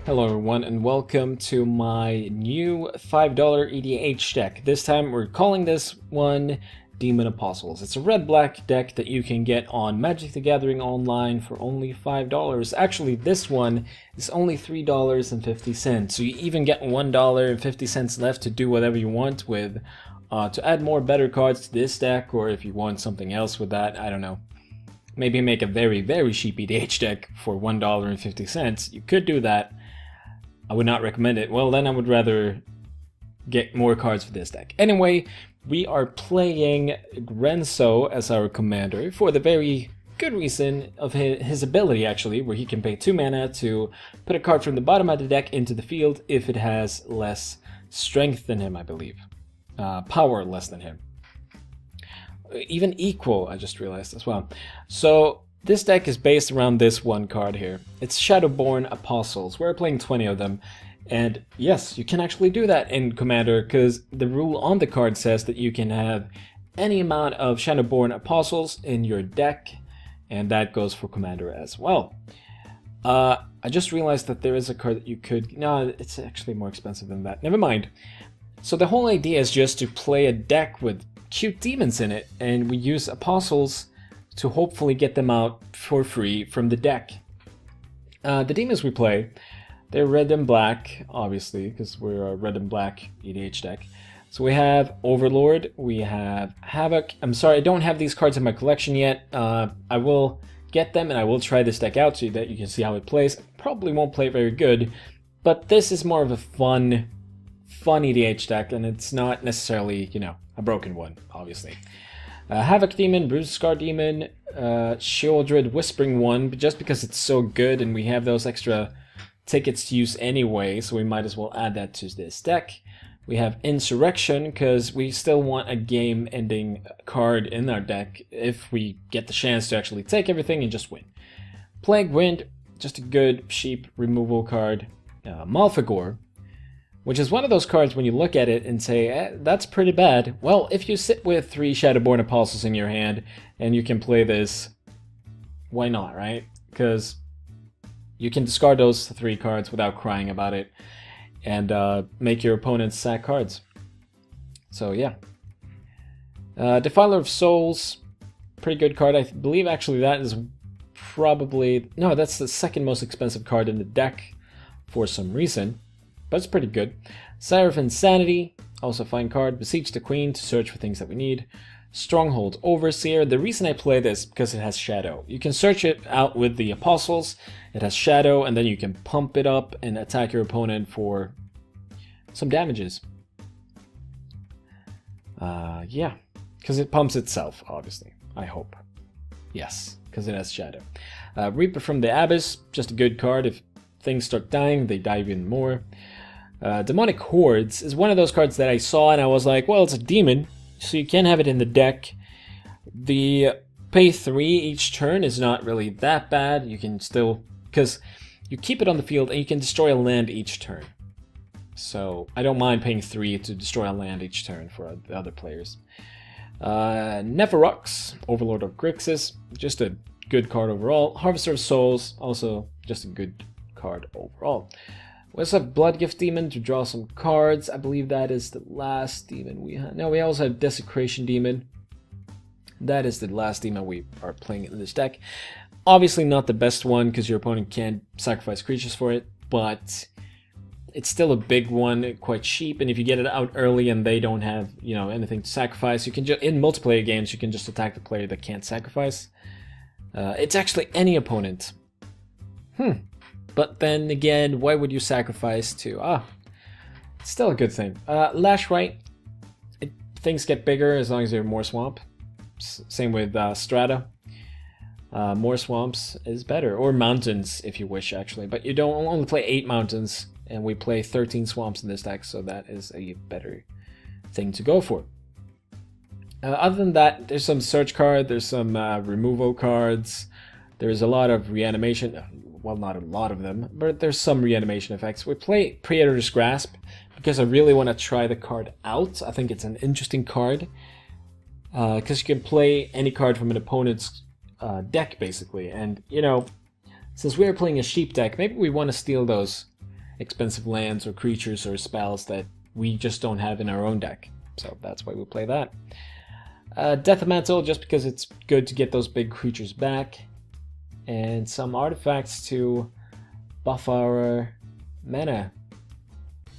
Hello everyone and welcome to my new $5 EDH deck. This time we're calling this one Demon Apostles. It's a red-black deck that you can get on Magic the Gathering Online for only $5. Actually, this one is only $3.50, so you even get $1.50 left to do whatever you want with, to add more better cards to this deck, or if you want something else with that, I don't know. Maybe make a very cheap EDH deck for $1.50. You could do that. I would not recommend it. Well, then I would rather get more cards for this deck. Anyway, we are playing Grenzo as our commander for the very good reason of his ability, actually, where he can pay 2 mana to put a card from the bottom of the deck into the field if it has less strength than him, I believe. Power less than him. Even equal, I just realized as well. So this deck is based around this one card here. It's Shadowborn Apostles. We're playing 20 of them. And yes, you can actually do that in Commander, because the rule on the card says that you can have any amount of Shadowborn Apostles in your deck, and that goes for Commander as well. I just realized that there is a card that you could... No, it's actually more expensive than that. Never mind. So the whole idea is just to play a deck with cute demons in it, and we use Apostles to hopefully get them out for free from the deck. The demons we play, they're red and black, obviously, because we're a red and black EDH deck. So we have Overlord, we have Havoc. I'm sorry, I don't have these cards in my collection yet. I will get them and I will try this deck out so that you can see how it plays. Probably won't play very good, but this is more of a fun EDH deck, and it's not necessarily, you know, a broken one, obviously. Havoc Demon, Rune-Scarred Demon, Sheoldred Whispering one, but just because it's so good and we have those extra tickets to use anyway, so we might as well add that to this deck. We have Insurrection, because we still want a game-ending card in our deck if we get the chance to actually take everything and just win. Plague Wind, just a good, cheap removal card. Malfegor, which is one of those cards when you look at it and say, that's pretty bad. Well, if you sit with 3 Shadowborn Apostles in your hand and you can play this, why not, right? Because you can discard those 3 cards without crying about it and make your opponents sack cards. So yeah. Defiler of Souls, pretty good card. I believe actually that is probably... No, that's the second most expensive card in the deck for some reason. But it's pretty good. Sire of Insanity, also a fine card. Beseech the Queen to search for things that we need. Stronghold Overseer. The reason I play this because it has Shadow. You can search it out with the Apostles. It has Shadow, and then you can pump it up and attack your opponent for some damages. Yeah, because it pumps itself, obviously. I hope. Yes, because it has Shadow. Reaper from the Abyss, just a good card. If things start dying, they die even more. Demonic Hordes is one of those cards that I saw and I was like, well, it's a demon, so you can have it in the deck. The pay 3 each turn is not really that bad. You can still, because you keep it on the field and you can destroy a land each turn. So I don't mind paying 3 to destroy a land each turn for the other players. Nefarox, Overlord of Grixis, just a good card overall. Harvester of Souls, also just a good card overall. We also have Bloodgift Demon to draw some cards. I believe that is the last demon we have. No, we also have Desecration Demon. That is the last demon we are playing in this deck. Obviously not the best one because your opponent can't sacrifice creatures for it, but it's still a big one, quite cheap, and if you get it out early and they don't have, you know, anything to sacrifice, you can just, in multiplayer games, you can just attack the player that can't sacrifice. It's actually any opponent. But then again, why would you sacrifice to... it's still a good thing. Lash Right, things get bigger as long as you're more swamp. Same with Strata. More swamps is better. Or mountains, if you wish, actually. But you don't only play 8 mountains, and we play 13 swamps in this deck, so that is a better thing to go for. Other than that, there's some search card, there's some removal cards, there's a lot of reanimation... Well, not a lot of them, but there's some reanimation effects. We play Predator's Grasp because I really want to try the card out. I think it's an interesting card because you can play any card from an opponent's deck, basically. And, you know, since we're playing a sheep deck, maybe we want to steal those expensive lands or creatures or spells that we just don't have in our own deck. So that's why we play that. Deathmantle, just because it's good to get those big creatures back. And some artifacts to buff our mana.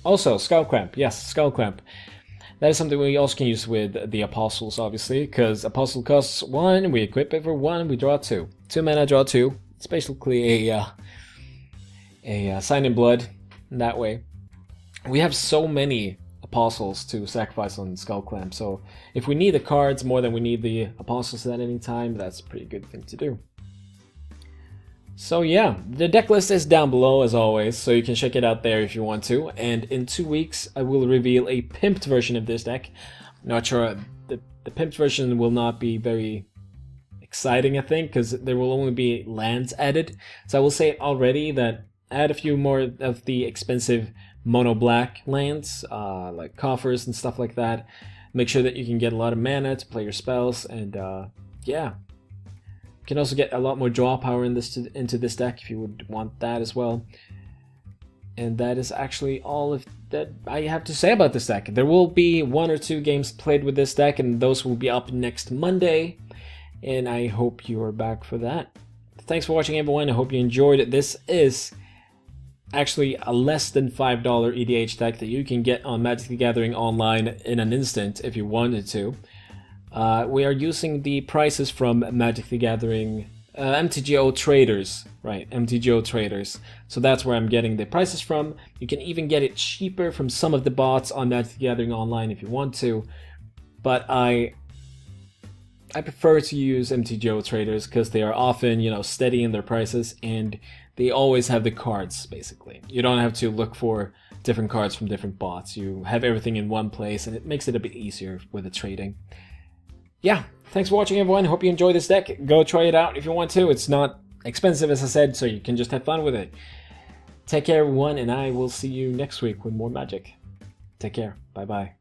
Also, Skull Clamp. Yes, Skull Clamp. That is something we also can use with the Apostles, obviously, because Apostle costs 1, we equip it for 1, we draw 2. 2 mana, draw 2. It's basically a Sign in Blood in that way. We have so many Apostles to sacrifice on Skull Clamp, so if we need the cards more than we need the Apostles at any time, that's a pretty good thing to do. So yeah, the deck list is down below as always, so you can check it out there if you want to. And in 2 weeks, I will reveal a pimped version of this deck. Not sure, the pimped version will not be very exciting, I think, because there will only be lands added. So I will say already that add a few more of the expensive mono black lands, like Coffers and stuff like that. Make sure that you can get a lot of mana to play your spells, and yeah. You can also get a lot more draw power into this deck if you would want that as well. And that is actually all of that I have to say about this deck. There will be 1 or 2 games played with this deck, and those will be up next Monday. And I hope you are back for that. Thanks for watching, everyone. I hope you enjoyed it. This is actually a less than $5 EDH deck that you can get on Magic the Gathering online in an instant if you wanted to. We are using the prices from Magic the Gathering, MTGO traders, right, MTGO traders. So that's where I'm getting the prices from. You can even get it cheaper from some of the bots on Magic the Gathering online if you want to. But I prefer to use MTGO traders because they are often, you know, steady in their prices, and they always have the cards, basically. You don't have to look for different cards from different bots. You have everything in one place, and it makes it a bit easier with the trading. Yeah, thanks for watching, everyone. Hope you enjoy this deck. Go try it out if you want to. It's not expensive, as I said, so you can just have fun with it. Take care, everyone, and I will see you next week with more Magic. Take care. Bye-bye.